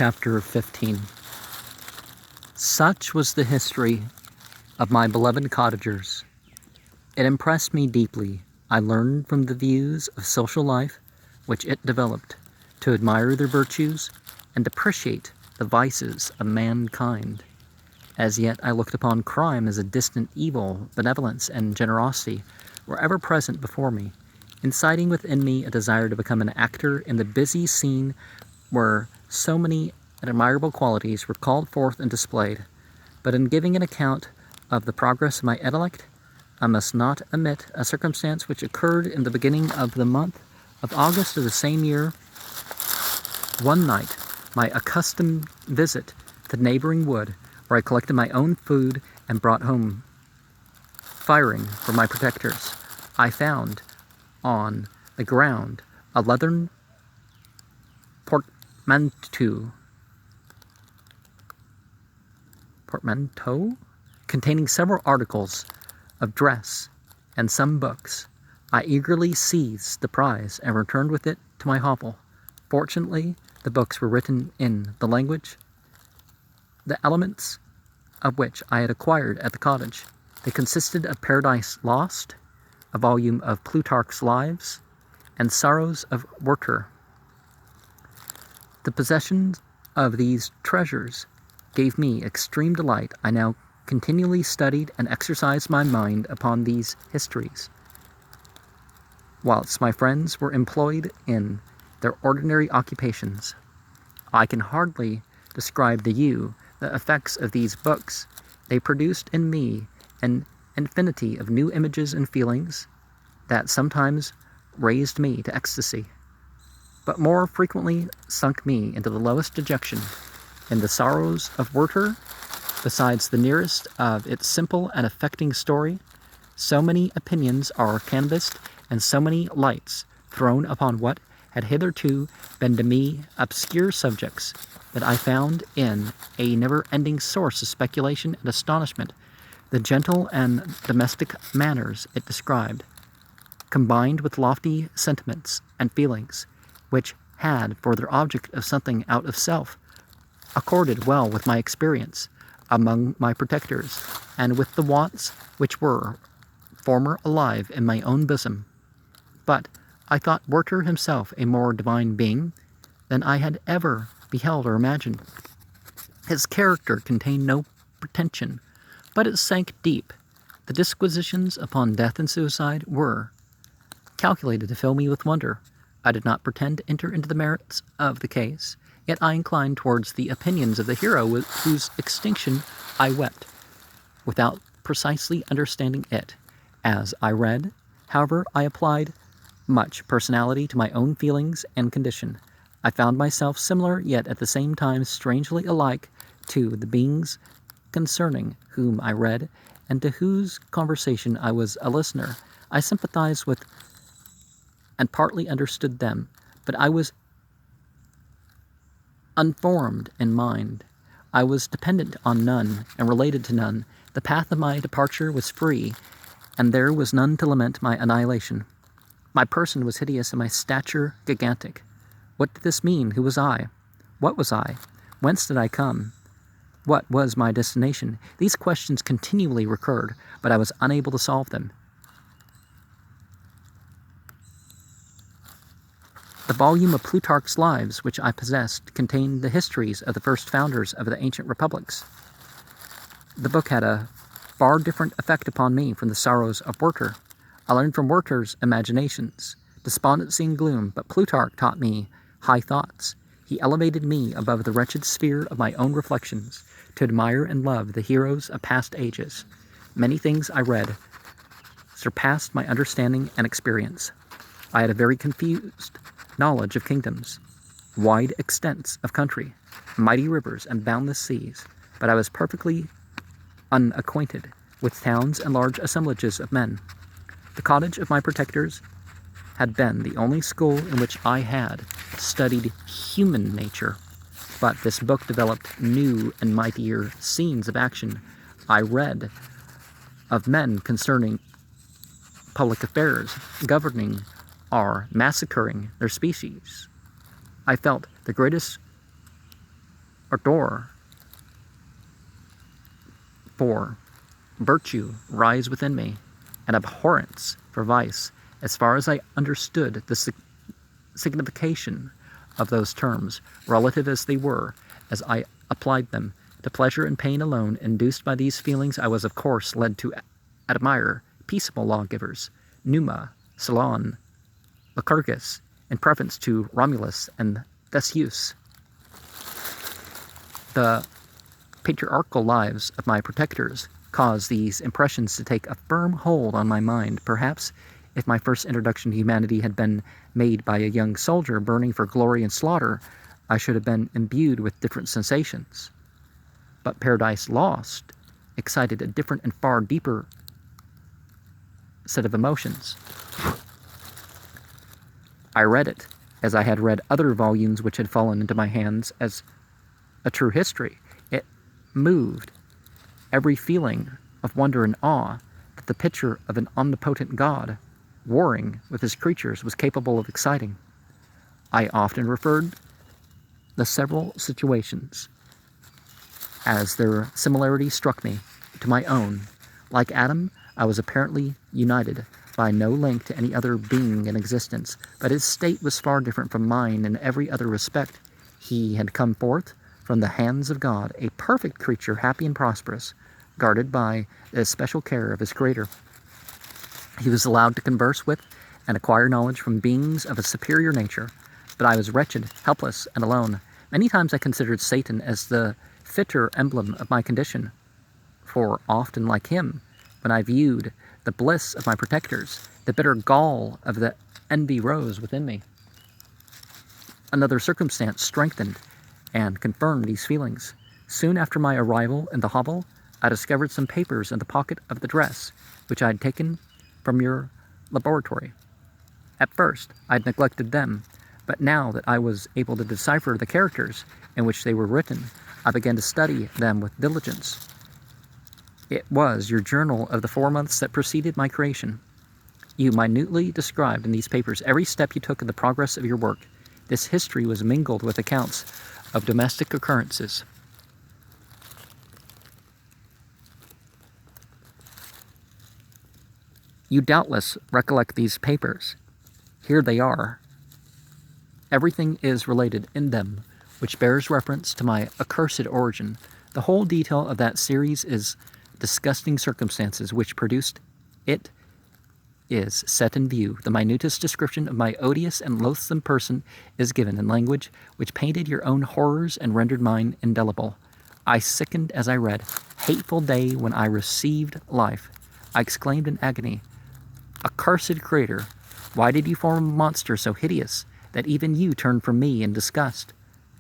Chapter 15. Such was the history of my beloved cottagers. It impressed me deeply. I learned from the views of social life which it developed to admire their virtues and appreciate the vices of mankind. As yet I looked upon crime as a distant evil. Benevolence and generosity were ever present before me, inciting within me a desire to become an actor in the busy scene where so many admirable qualities were called forth and displayed. But in giving an account of the progress of my intellect, I must not omit a circumstance which occurred in the beginning of the month of August of the same year. One night, my accustomed visit to the neighboring wood, where I collected my own food and brought home firing for my protectors, I found on the ground a leathern portmanteau containing several articles of dress and some books. I eagerly seized the prize and returned with it to my hovel. Fortunately, the books were written in the language, the elements of which I had acquired at the cottage. They consisted of Paradise Lost, a volume of Plutarch's Lives, and Sorrows of Werther. The possession of these treasures gave me extreme delight. I now continually studied and exercised my mind upon these histories, whilst my friends were employed in their ordinary occupations. I can hardly describe to you the effects of these books. They produced in me an infinity of new images and feelings that sometimes raised me to ecstasy, but more frequently sunk me into the lowest dejection. In the Sorrows of Werther, besides the nearest of its simple and affecting story, so many opinions are canvassed and so many lights thrown upon what had hitherto been to me obscure subjects, that I found in a never-ending source of speculation and astonishment the gentle and domestic manners it described, combined with lofty sentiments and feelings which had for their object of something out of self, accorded well with my experience among my protectors, and with the wants which were former alive in my own bosom. But I thought Werther himself a more divine being than I had ever beheld or imagined. His character contained no pretension, but it sank deep. The disquisitions upon death and suicide were calculated to fill me with wonder. I did not pretend to enter into the merits of the case, yet I inclined towards the opinions of the hero whose extinction I wept, without precisely understanding it. As I read, however, I applied much personality to my own feelings and condition. I found myself similar, yet at the same time strangely alike, to the beings concerning whom I read, and to whose conversation I was a listener. I sympathized with and partly understood them, but I was unformed in mind. I was dependent on none and related to none. The path of my departure was free, and there was none to lament my annihilation. My person was hideous and my stature gigantic. What did this mean? Who was I? What was I? Whence did I come? What was my destination? These questions continually recurred, but I was unable to solve them. The volume of Plutarch's Lives which I possessed contained the histories of the first founders of the ancient republics. The book had a far different effect upon me from the Sorrows of Werther. I learned from Werther's imaginations, despondency and gloom, but Plutarch taught me high thoughts. He elevated me above the wretched sphere of my own reflections, to admire and love the heroes of past ages. Many things I read surpassed my understanding and experience. I had a very confused knowledge of kingdoms, wide extents of country, mighty rivers and boundless seas, but I was perfectly unacquainted with towns and large assemblages of men. The cottage of my protectors had been the only school in which I had studied human nature, but this book developed new and mightier scenes of action. I read of men concerning public affairs, governing or massacring their species. I felt the greatest ardor for virtue rise within me, and abhorrence for vice, as far as I understood the signification of those terms, relative as they were, as I applied them to pleasure and pain alone. Induced by these feelings, I was of course led to admire peaceable lawgivers, Numa, Solon, Lycurgus, in preference to Romulus and Theseus. The patriarchal lives of my protectors caused these impressions to take a firm hold on my mind. Perhaps if my first introduction to humanity had been made by a young soldier burning for glory and slaughter, I should have been imbued with different sensations. But Paradise Lost excited a different and far deeper set of emotions. I read it as I had read other volumes which had fallen into my hands as a true history. It moved every feeling of wonder and awe that the picture of an omnipotent God warring with his creatures was capable of exciting. I often referred the several situations, as their similarity struck me, to my own. Like Adam, I was apparently united by no link to any other being in existence, but his state was far different from mine in every other respect. He had come forth from the hands of God, a perfect creature, happy and prosperous, guarded by the special care of his Creator. He was allowed to converse with and acquire knowledge from beings of a superior nature, but I was wretched, helpless, and alone. Many times I considered Satan as the fitter emblem of my condition, for often, like him, when I viewed the bliss of my protectors, the bitter gall of the envy rose within me. Another circumstance strengthened and confirmed these feelings. Soon after my arrival in the hovel, I discovered some papers in the pocket of the dress, which I had taken from your laboratory. At first, I had neglected them, but now that I was able to decipher the characters in which they were written, I began to study them with diligence. It was your journal of the 4 months that preceded my creation. You minutely described in these papers every step you took in the progress of your work. This history was mingled with accounts of domestic occurrences. You doubtless recollect these papers. Here they are. Everything is related in them which bears reference to my accursed origin. The whole detail of that series is disgusting circumstances which produced it is set in view. The minutest description of my odious and loathsome person is given in language which painted your own horrors and rendered mine indelible. I sickened as I read. Hateful day when I received life! I exclaimed in agony. Accursed Creator, why did you form a monster so hideous that even you turned from me in disgust?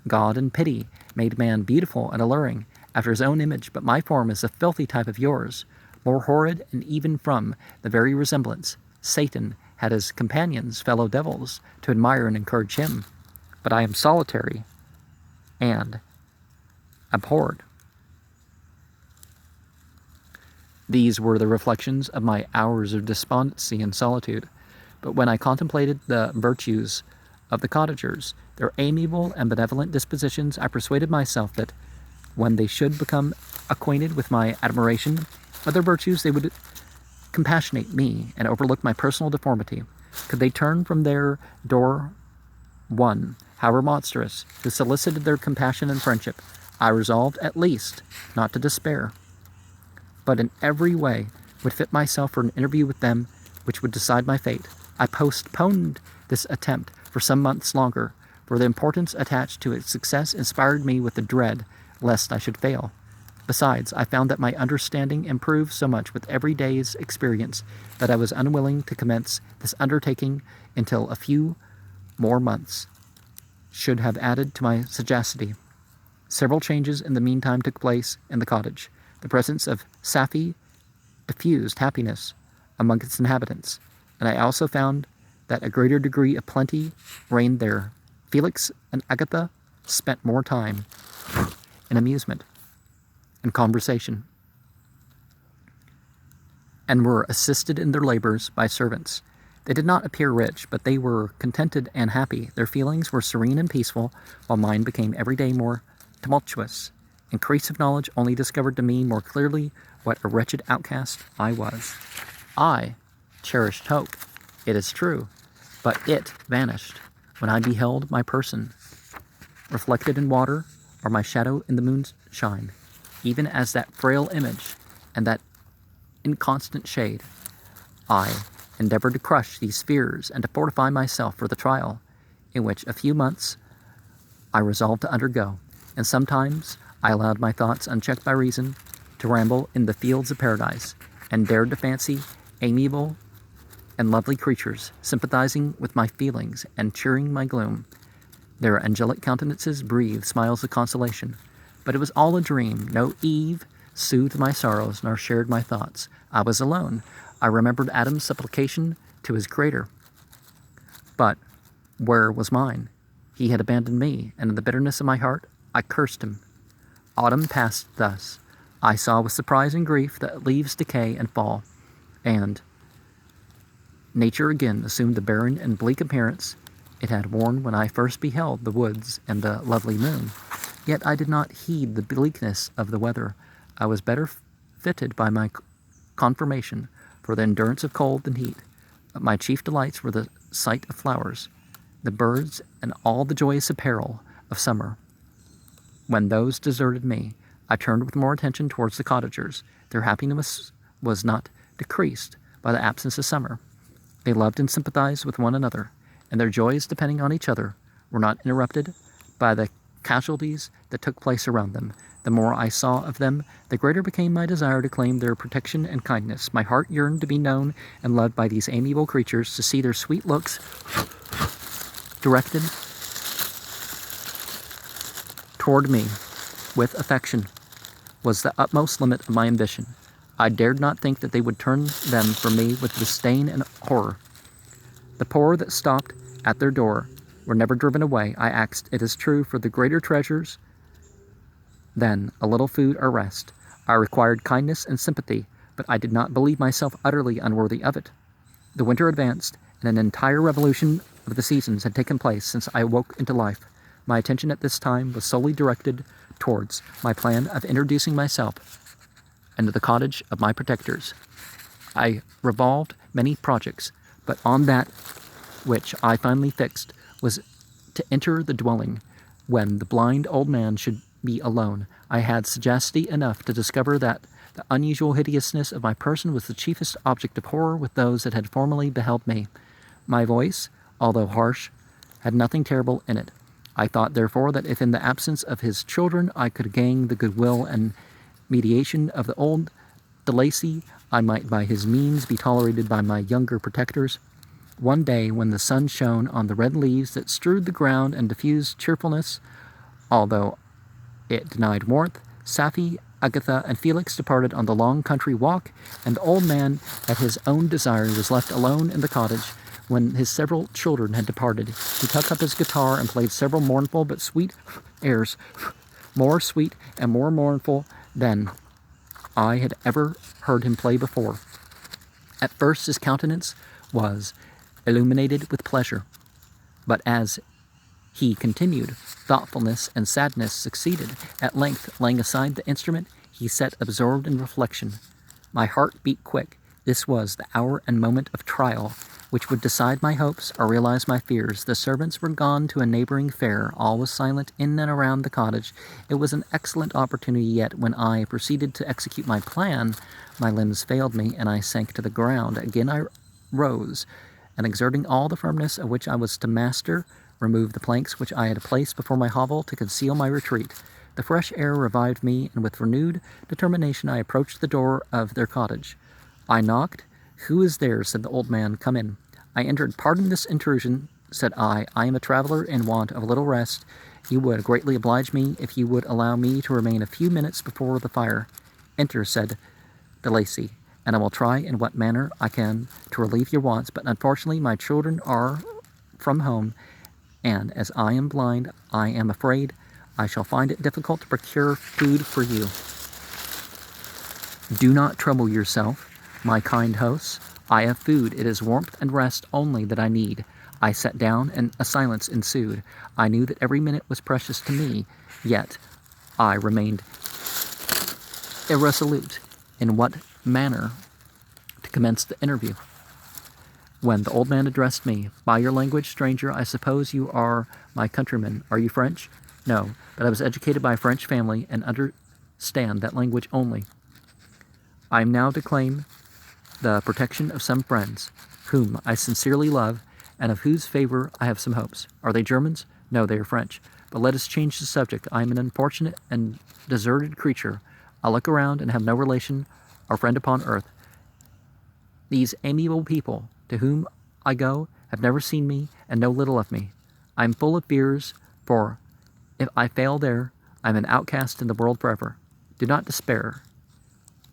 God in pity made man beautiful and alluring after his own image, but my form is a filthy type of yours, more horrid, and even from the very resemblance, Satan had his companions, fellow devils, to admire and encourage him. But I am solitary and abhorred. These were the reflections of my hours of despondency and solitude. But when I contemplated the virtues of the cottagers, their amiable and benevolent dispositions, I persuaded myself that when they should become acquainted with my admiration of their virtues, they would compassionate me and overlook my personal deformity. Could they turn from their door one, however monstrous, who solicited their compassion and friendship, I resolved at least not to despair, but in every way would fit myself for an interview with them which would decide my fate. I postponed this attempt for some months longer, for the importance attached to its success inspired me with the dread lest I should fail. Besides, I found that my understanding improved so much with every day's experience that I was unwilling to commence this undertaking until a few more months should have added to my sagacity. Several changes in the meantime took place in the cottage. The presence of Safie diffused happiness among its inhabitants, and I also found that a greater degree of plenty reigned there. Felix and Agatha spent more time in amusement and conversation, and were assisted in their labors by servants. They did not appear rich, but they were contented and happy. Their feelings were serene and peaceful, while mine became every day more tumultuous. Increase of knowledge only discovered to me more clearly what a wretched outcast I was. I cherished hope, it is true, but it vanished when I beheld my person reflected in water or my shadow in the moonshine, even as that frail image and that inconstant shade. I endeavored to crush these fears and to fortify myself for the trial, in which a few months I resolved to undergo, and sometimes I allowed my thoughts, unchecked by reason, to ramble in the fields of paradise, and dared to fancy amiable and lovely creatures sympathizing with my feelings and cheering my gloom. Their angelic countenances breathed smiles of consolation, but it was all a dream. No Eve soothed my sorrows nor shared my thoughts. I was alone. I remembered Adam's supplication to his Creator. But where was mine? He had abandoned me, and in the bitterness of my heart, I cursed him. Autumn passed thus. I saw with surprise and grief that leaves decay and fall, and nature again assumed the barren and bleak appearance it had worn when I first beheld the woods and the lovely moon. Yet I did not heed the bleakness of the weather. I was better fitted by my conformation for the endurance of cold and heat. But my chief delights were the sight of flowers, the birds, and all the joyous apparel of summer. When those deserted me, I turned with more attention towards the cottagers. Their happiness was not decreased by the absence of summer. They loved and sympathized with one another, and their joys, depending on each other, were not interrupted by the casualties that took place around them. The more I saw of them, the greater became my desire to claim their protection and kindness. My heart yearned to be known and loved by these amiable creatures, to see their sweet looks directed toward me with affection was the utmost limit of my ambition. I dared not think that they would turn them from me with disdain and horror. The poor that stopped at their door were never driven away. I asked, it is true, for the greater treasures than a little food or rest. I required kindness and sympathy, but I did not believe myself utterly unworthy of it. The winter advanced, and an entire revolution of the seasons had taken place since I awoke into life. My attention at this time was solely directed towards my plan of introducing myself into the cottage of my protectors. I revolved many projects, but on that which I finally fixed was to enter the dwelling when the blind old man should be alone. I had sagacity enough to discover that the unusual hideousness of my person was the chiefest object of horror with those that had formerly beheld me. My voice, although harsh, had nothing terrible in it. I thought, therefore, that if in the absence of his children I could gain the goodwill and mediation of the old de Lacy, I might by his means be tolerated by my younger protectors. One day, when the sun shone on the red leaves that strewed the ground and diffused cheerfulness, although it denied warmth, Safie, Agatha, and Felix departed on the long country walk, and the old man, at his own desire, was left alone in the cottage. When his several children had departed, he took up his guitar and played several mournful but sweet airs, more sweet and more mournful than I had ever heard him play before. At first his countenance was illuminated with pleasure, but as he continued, thoughtfulness and sadness succeeded. At length, laying aside the instrument, he sat absorbed in reflection. My heart beat quick. This was the hour and moment of trial, which would decide my hopes or realize my fears. The servants were gone to a neighboring fair. All was silent in and around the cottage. It was an excellent opportunity, yet when I proceeded to execute my plan, my limbs failed me, and I sank to the ground. Again I rose, and exerting all the firmness of which I was to master, removed the planks which I had placed before my hovel to conceal my retreat. The fresh air revived me, and with renewed determination I approached the door of their cottage. I knocked. "Who is there?" said the old man. "Come in." I entered. "Pardon this intrusion," said I. "I am a traveler in want of a little rest. You would greatly oblige me if you would allow me to remain a few minutes before the fire." "Enter," said de Lacy, "and I will try in what manner I can to relieve your wants, but unfortunately my children are from home, and as I am blind, I am afraid I shall find it difficult to procure food for you." "Do not trouble yourself, my kind hosts. I have food. It is warmth and rest only that I need." I sat down, and a silence ensued. I knew that every minute was precious to me, yet I remained irresolute in what manner to commence the interview, when the old man addressed me. "By your language, stranger, I suppose you are my countrymen. Are you French?" "No, but I was educated by a French family and understand that language only. I am now to claim the protection of some friends, whom I sincerely love, and of whose favor I have some hopes." "Are they Germans?" "No, they are French. But let us change the subject. I am an unfortunate and deserted creature. I look around and have no relation or friend upon earth. These amiable people to whom I go have never seen me and know little of me. I am full of fears, for if I fail there, I am an outcast in the world forever. Do not despair.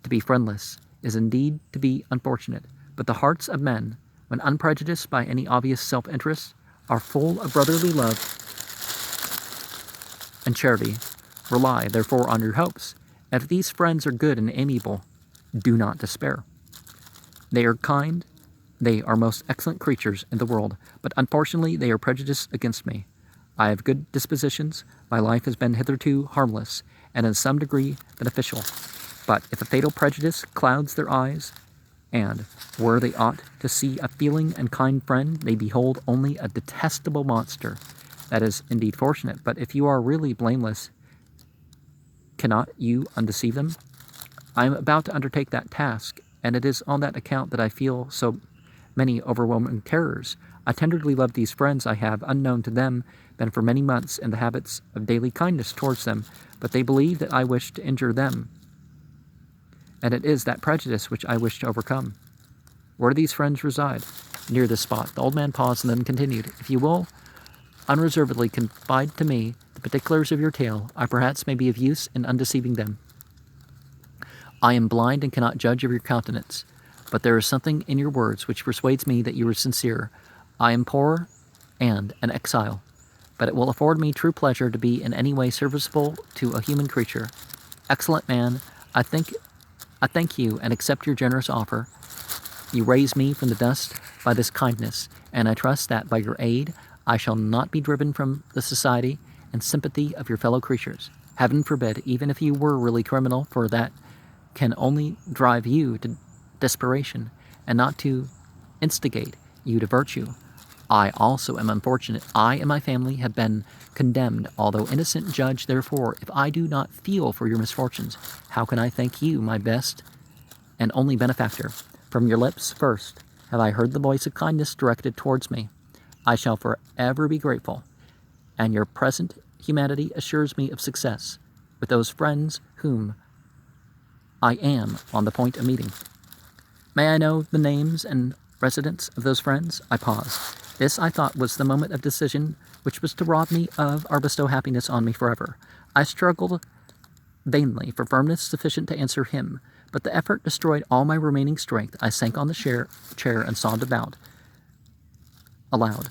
To be friendless is indeed to be unfortunate, but the hearts of men, when unprejudiced by any obvious self-interest, are full of brotherly love and charity. Rely, therefore, on your hopes. If these friends are good and amiable, do not despair. They are kind, they are most excellent creatures in the world, but unfortunately they are prejudiced against me. I have good dispositions, my life has been hitherto harmless, and in some degree beneficial. But if a fatal prejudice clouds their eyes, and where they ought to see a feeling and kind friend, they behold only a detestable monster. That is indeed fortunate, but if you are really blameless, cannot you undeceive them? I am about to undertake that task, and it is on that account that I feel so many overwhelming terrors. I tenderly love these friends I have, unknown to them, been for many months in the habits of daily kindness towards them, but they believe that I wish to injure them, and it is that prejudice which I wish to overcome. Where do these friends reside? Near this spot." The old man paused and then continued, "If you will unreservedly confide to me the particulars of your tale, I perhaps may be of use in undeceiving them. I am blind and cannot judge of your countenance, but there is something in your words which persuades me that you are sincere. I am poor and an exile, but it will afford me true pleasure to be in any way serviceable to a human creature. Excellent man, I thank you and accept your generous offer. You raise me from the dust by this kindness, and I trust that by your aid I shall not be driven from the society and sympathy of your fellow creatures. Heaven forbid, even if you were really criminal, for that can only drive you to desperation, and not to instigate you to virtue. I also am unfortunate. I and my family have been condemned, although innocent. Judge, therefore, if I do not feel for your misfortunes, how can I thank you, my best and only benefactor? From your lips first have I heard the voice of kindness directed towards me. I shall forever be grateful, and your present humanity assures me of success with those friends whom I am on the point of meeting. May I know the names and residence of those friends?" I paused. This, I thought, was the moment of decision which was to rob me of or bestow happiness on me forever. I struggled vainly for firmness sufficient to answer him, but the effort destroyed all my remaining strength. I sank on the chair and sobbed aloud.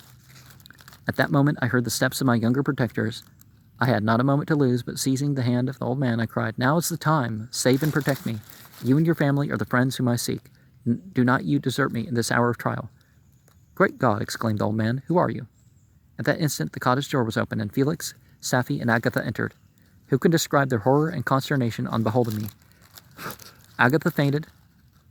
At that moment I heard the steps of my younger protectors. I had not a moment to lose, but seizing the hand of the old man, I cried, "Now is the time. Save and protect me. You and your family are the friends whom I seek. Do not you desert me in this hour of trial." "Great God!" exclaimed the old man. "Who are you?" At that instant the cottage door was opened, and Felix, Safie, and Agatha entered. Who can describe their horror and consternation on beholding me? Agatha fainted,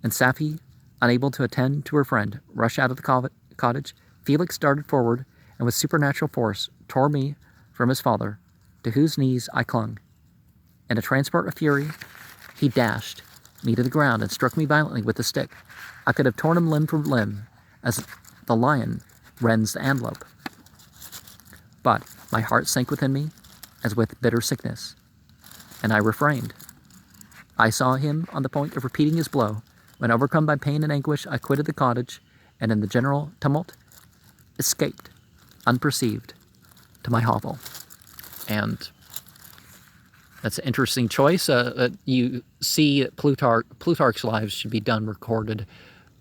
and Safie, unable to attend to her friend, rushed out of the cottage. Felix darted forward, and with supernatural force tore me from his father, to whose knees I clung. In a transport of fury, he dashed me to the ground and struck me violently with a stick. I could have torn him limb from limb, as the lion rends the antelope. But my heart sank within me, as with bitter sickness, and I refrained. I saw him on the point of repeating his blow, when, overcome by pain and anguish, I quitted the cottage, and in the general tumult, escaped, unperceived, to my hovel. And that's an interesting choice. You see, Plutarch's lives should be done recorded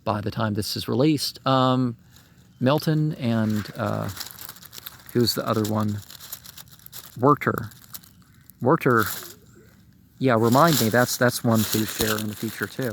by the time this is released. Milton and who's the other one? Werther. Yeah, remind me. That's one to share in the future too.